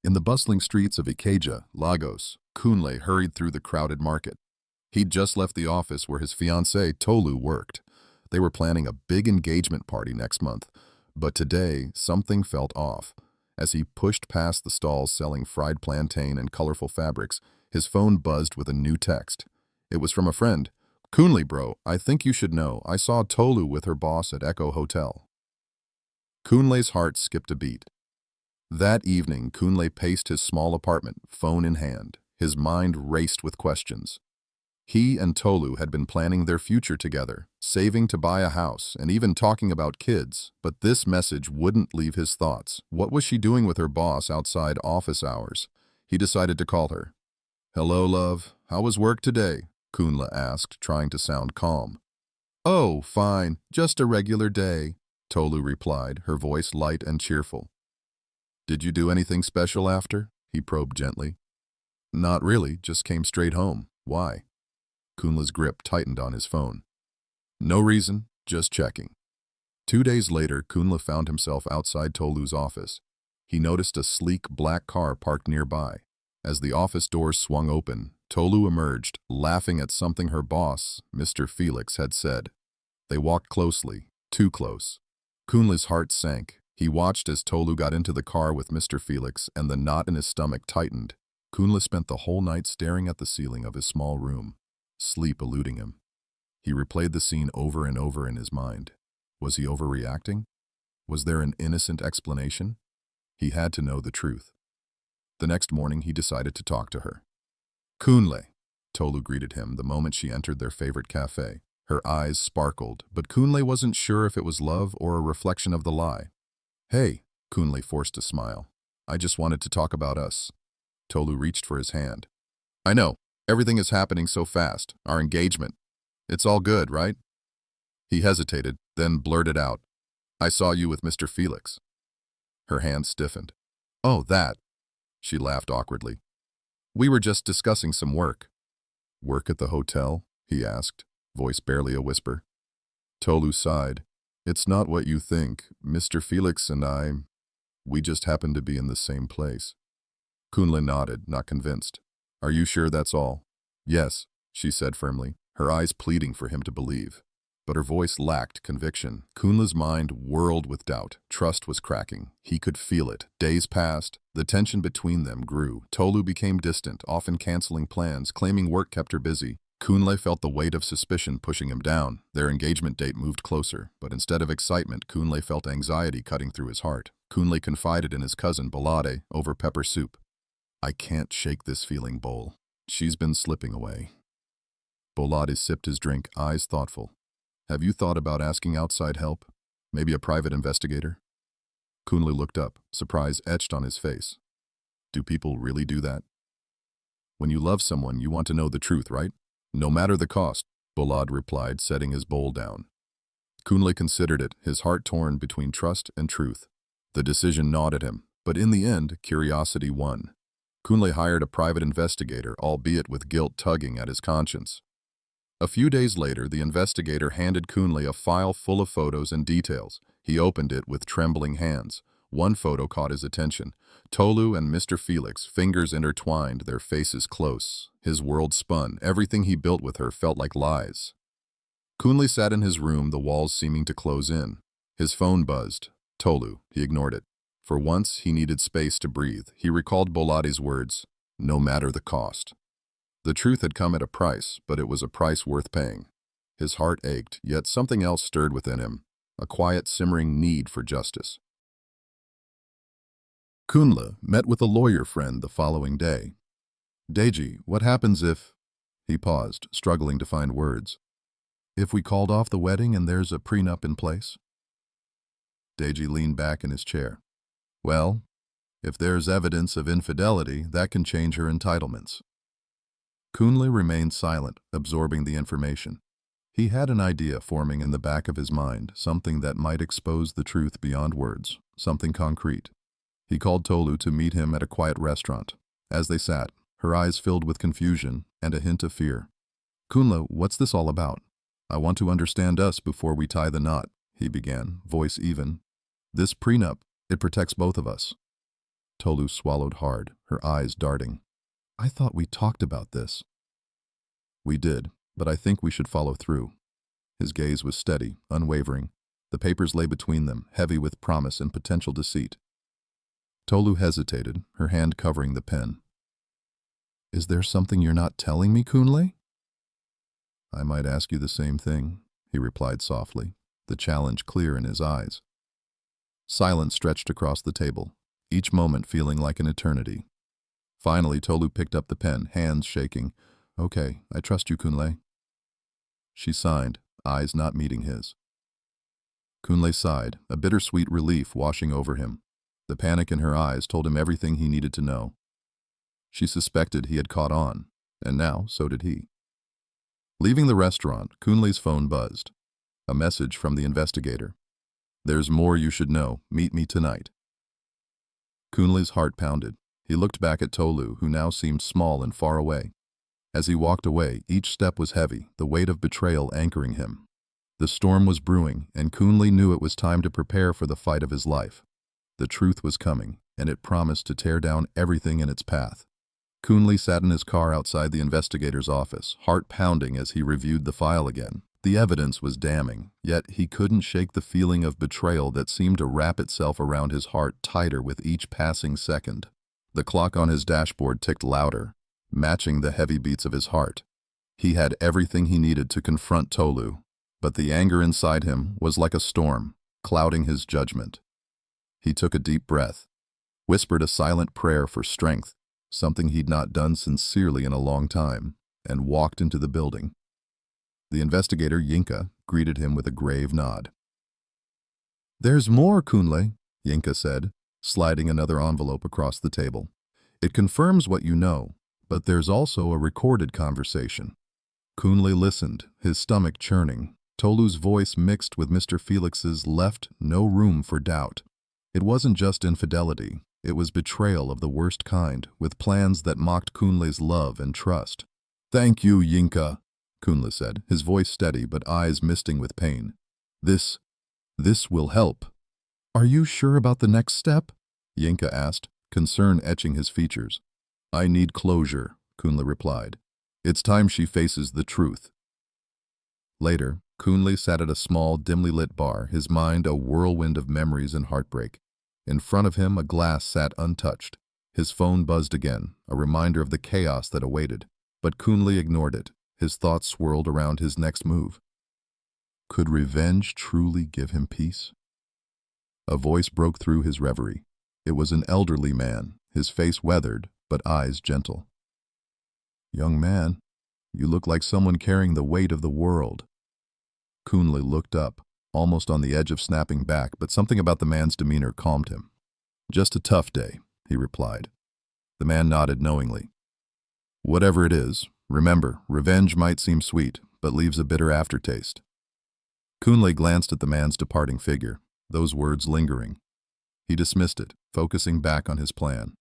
In the bustling streets of Ikeja, Lagos, Kunle hurried through the crowded market. He'd just left the office where his fiancée, Tolu, worked. They were planning a big engagement party next month, but today something felt off. As he pushed past the stalls selling fried plantain and colorful fabrics, his phone buzzed with a new text. It was from a friend. "Kunle, bro, I think you should know. I saw Tolu with her boss at Echo Hotel." Kunle's heart skipped a beat. That evening, Kunle paced his small apartment, phone in hand. His mind raced with questions. He and Tolu had been planning their future together, saving to buy a house, and even talking about kids, but this message wouldn't leave his thoughts. What was she doing with her boss outside office hours? He decided to call her. "Hello, love. How was work today?" Kunle asked, trying to sound calm. "Oh, fine. Just a regular day," Tolu replied, her voice light and cheerful. "Did you do anything special after?" he probed gently. "Not really, just came straight home. Why?" Kunle's grip tightened on his phone. "No reason, just checking." 2 days later, Kunle found himself outside Tolu's office. He noticed a sleek black car parked nearby. As the office doors swung open, Tolu emerged, laughing at something her boss, Mr. Felix, had said. They walked closely, too close. Kunle's heart sank. He watched as Tolu got into the car with Mr. Felix, and the knot in his stomach tightened. Kunle spent the whole night staring at the ceiling of his small room, sleep eluding him. He replayed the scene over and over in his mind. Was he overreacting? Was there an innocent explanation? He had to know the truth. The next morning, he decided to talk to her. "Kunle," Tolu greeted him the moment she entered their favorite cafe. Her eyes sparkled, but Kunle wasn't sure if it was love or a reflection of the lie. "Hey," Kunle forced a smile. "I just wanted to talk about us." Tolu reached for his hand. "I know. Everything is happening so fast. Our engagement. It's all good, right?" He hesitated, then blurted out, "I saw you with Mr. Felix." Her hand stiffened. "Oh, that." She laughed awkwardly. "We were just discussing some work." "Work at the hotel?" he asked, voice barely a whisper. Tolu sighed. "It's not what you think. Mr. Felix and we just happen to be in the same place." Kunle nodded, not convinced. "Are you sure that's all?" "Yes," she said firmly, her eyes pleading for him to believe. But her voice lacked conviction. Kunle's mind whirled with doubt. Trust was cracking. He could feel it. Days passed. The tension between them grew. Tolu became distant, often canceling plans, claiming work kept her busy. Kunle felt the weight of suspicion pushing him down. Their engagement date moved closer, but instead of excitement, Kunle felt anxiety cutting through his heart. Kunle confided in his cousin, Bolade, over pepper soup. "I can't shake this feeling, Bol. She's been slipping away." Bolade sipped his drink, eyes thoughtful. "Have you thought about asking outside help? Maybe a private investigator?" Kunle looked up, surprise etched on his face. "Do people really do that?" "When you love someone, you want to know the truth, right? No matter the cost," Bolade replied, setting his bowl down. Kunle considered it, his heart torn between trust and truth. The decision gnawed at him, but in the end, curiosity won. Kunle hired a private investigator, albeit with guilt tugging at his conscience. A few days later, the investigator handed Kunle a file full of photos and details. He opened it with trembling hands. One photo caught his attention. Tolu and Mr. Felix, fingers intertwined, their faces close. His world spun. Everything he built with her felt like lies. Kunle sat in his room, the walls seeming to close in. His phone buzzed. Tolu. He ignored it. For once, he needed space to breathe. He recalled Bolade's words, "No matter the cost." The truth had come at a price, but it was a price worth paying. His heart ached, yet something else stirred within him, a quiet, simmering need for justice. Kunle met with a lawyer friend the following day. "Deji, what happens if—" He paused, struggling to find words. "If we called off the wedding and there's a prenup in place?" Deji leaned back in his chair. "Well, if there's evidence of infidelity, that can change her entitlements." Kunle remained silent, absorbing the information. He had an idea forming in the back of his mind, something that might expose the truth beyond words, something concrete. He called Tolu to meet him at a quiet restaurant. As they sat, her eyes filled with confusion and a hint of fear. "Kunle, what's this all about? I want to understand us before we tie the knot," he began, voice even. "This prenup, it protects both of us." Tolu swallowed hard, her eyes darting. I thought we talked about this. We did, but I think we should follow through. His gaze was steady, unwavering. The papers lay between them, heavy with promise and potential deceit. Tolu hesitated, her hand covering the pen. Is there something you're not telling me, Kunle? I might ask you the same thing, he replied softly, the challenge clear in his eyes. Silence stretched across the table, each moment feeling like an eternity. Finally, Tolu picked up the pen, hands shaking. Okay, I trust you, Kunle. She signed, eyes not meeting his. Kunle sighed, a bittersweet relief washing over him. The panic in her eyes told him everything he needed to know. She suspected he had caught on, and now so did he. Leaving the restaurant, Kunle's phone buzzed. A message from the investigator. There's more you should know. Meet me tonight. Kunle's heart pounded. He looked back at Tolu, who now seemed small and far away. As he walked away, each step was heavy, the weight of betrayal anchoring him. The storm was brewing, and Kunle knew it was time to prepare for the fight of his life. The truth was coming, and it promised to tear down everything in its path. Kunle sat in his car outside the investigator's office, heart pounding as he reviewed the file again. The evidence was damning, yet he couldn't shake the feeling of betrayal that seemed to wrap itself around his heart tighter with each passing second. The clock on his dashboard ticked louder, matching the heavy beats of his heart. He had everything he needed to confront Tolu, but the anger inside him was like a storm, clouding his judgment. He took a deep breath, whispered a silent prayer for strength, something he'd not done sincerely in a long time, and walked into the building. The investigator, Yinka, greeted him with a grave nod. There's more, Kunle, Yinka said, sliding another envelope across the table. It confirms what you know, but there's also a recorded conversation. Kunle listened, his stomach churning. Tolu's voice mixed with Mr. Felix's left no room for doubt. It wasn't just infidelity, it was betrayal of the worst kind, with plans that mocked Kunle's love and trust. Thank you, Yinka, Kunle said, his voice steady but eyes misting with pain. This will help. Are you sure about the next step? Yinka asked, concern etching his features. I need closure, Kunle replied. It's time she faces the truth. Later, Kunle sat at a small, dimly lit bar, his mind a whirlwind of memories and heartbreak. In front of him, a glass sat untouched. His phone buzzed again, a reminder of the chaos that awaited. But Kunle ignored it. His thoughts swirled around his next move. Could revenge truly give him peace? A voice broke through his reverie. It was an elderly man, his face weathered, but eyes gentle. Young man, you look like someone carrying the weight of the world. Kunle looked up, almost on the edge of snapping back, but something about the man's demeanor calmed him. Just a tough day, he replied. The man nodded knowingly. Whatever it is, remember, revenge might seem sweet, but leaves a bitter aftertaste. Kunle glanced at the man's departing figure, those words lingering. He dismissed it, focusing back on his plan.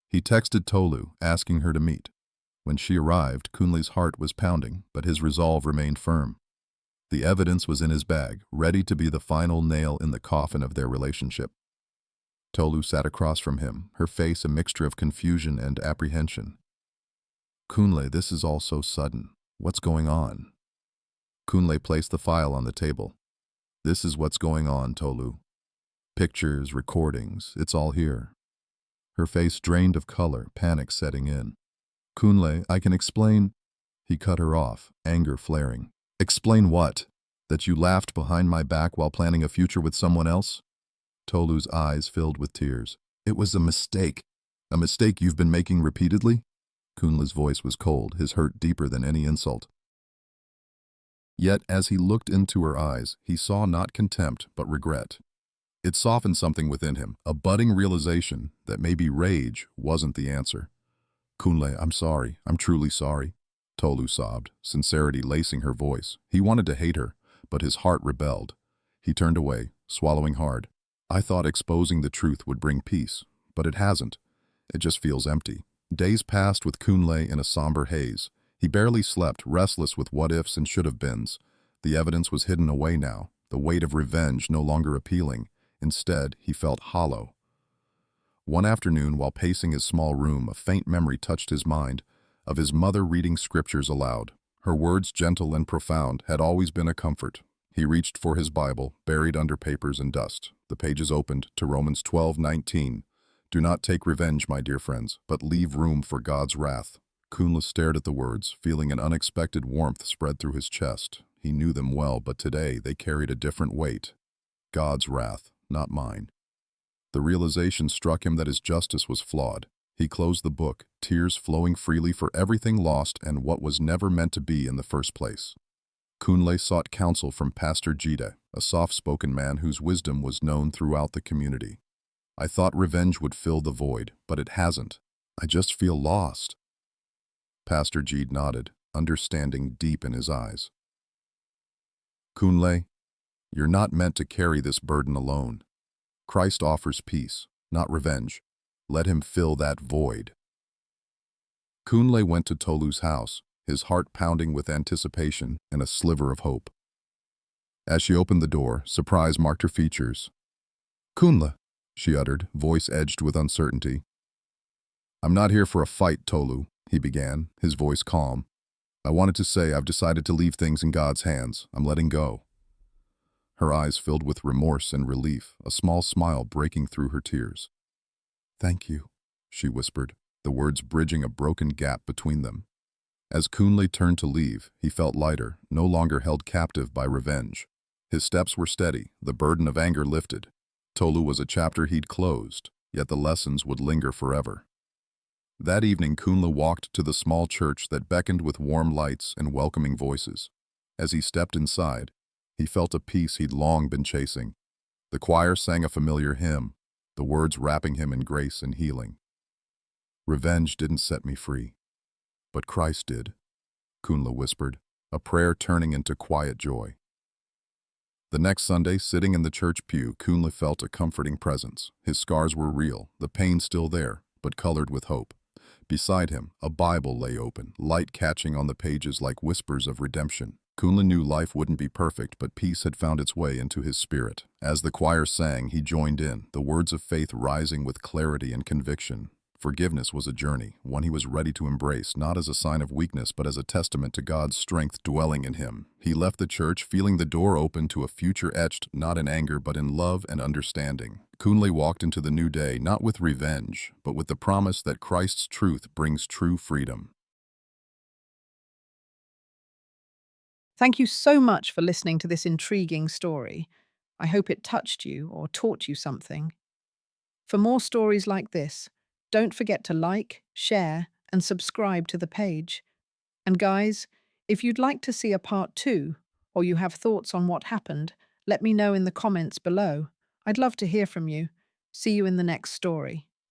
He texted Tolu, asking her to meet. When she arrived, Kunle's heart was pounding, but his resolve remained firm. The evidence was in his bag, ready to be the final nail in the coffin of their relationship. Tolu sat across from him, her face a mixture of confusion and apprehension. Kunle, this is all so sudden. What's going on? Kunle placed the file on the table. This is what's going on, Tolu. Pictures, recordings, it's all here. Her face drained of color, panic setting in. Kunle, I can explain. He cut her off, anger flaring. Explain what? That you laughed behind my back while planning a future with someone else? Tolu's eyes filled with tears. It was a mistake. A mistake you've been making repeatedly? Kunle's voice was cold, his hurt deeper than any insult. Yet, as he looked into her eyes, he saw not contempt, but regret. It softened something within him, a budding realization that maybe rage wasn't the answer. Kunle, I'm sorry. I'm truly sorry. Tolu sobbed, sincerity lacing her voice. He wanted to hate her, but his heart rebelled. He turned away, swallowing hard. I thought exposing the truth would bring peace, but it hasn't. It just feels empty. Days passed with Kunle in a somber haze. He barely slept, restless with what-ifs and should-have-beens. The evidence was hidden away now, the weight of revenge no longer appealing. Instead, he felt hollow. One afternoon, while pacing his small room, a faint memory touched his mind of his mother reading scriptures aloud. Her words, gentle and profound, had always been a comfort. He reached for his Bible, buried under papers and dust. The pages opened to Romans 12:19. Do not take revenge, my dear friends, but leave room for God's wrath. Kunle stared at the words, feeling an unexpected warmth spread through his chest. He knew them well, but today they carried a different weight. God's wrath, not mine. The realization struck him that his justice was flawed. He closed the book, tears flowing freely for everything lost and what was never meant to be in the first place. Kunle sought counsel from Pastor Jida, a soft-spoken man whose wisdom was known throughout the community. I thought revenge would fill the void, but it hasn't. I just feel lost. Pastor Jida nodded, understanding deep in his eyes. Kunle, you're not meant to carry this burden alone. Christ offers peace, not revenge. Let him fill that void. Kunle went to Tolu's house, his heart pounding with anticipation and a sliver of hope. As she opened the door, surprise marked her features. Kunle, she uttered, voice edged with uncertainty. I'm not here for a fight, Tolu, he began, his voice calm. I wanted to say I've decided to leave things in God's hands. I'm letting go. Her eyes filled with remorse and relief, a small smile breaking through her tears. Thank you, she whispered, the words bridging a broken gap between them. As Kunle turned to leave, he felt lighter, no longer held captive by revenge. His steps were steady, the burden of anger lifted. Tolu was a chapter he'd closed, yet the lessons would linger forever. That evening, Kunle walked to the small church that beckoned with warm lights and welcoming voices. As he stepped inside, he felt a peace he'd long been chasing. The choir sang a familiar hymn, the words wrapping him in grace and healing. Revenge didn't set me free, but Christ did, Kunle whispered, a prayer turning into quiet joy. The next Sunday, sitting in the church pew, Kunle felt a comforting presence. His scars were real, the pain still there, but colored with hope. Beside him, a Bible lay open, light catching on the pages like whispers of redemption. Kunle knew life wouldn't be perfect, but peace had found its way into his spirit. As the choir sang, he joined in, the words of faith rising with clarity and conviction. Forgiveness was a journey, one he was ready to embrace, not as a sign of weakness, but as a testament to God's strength dwelling in him. He left the church, feeling the door open to a future etched not in anger, but in love and understanding. Kunle walked into the new day, not with revenge, but with the promise that Christ's truth brings true freedom. Thank you so much for listening to this intriguing story. I hope it touched you or taught you something. For more stories like this, don't forget to like, share, and subscribe to the page. And guys, if you'd like to see a part 2, or you have thoughts on what happened, let me know in the comments below. I'd love to hear from you. See you in the next story.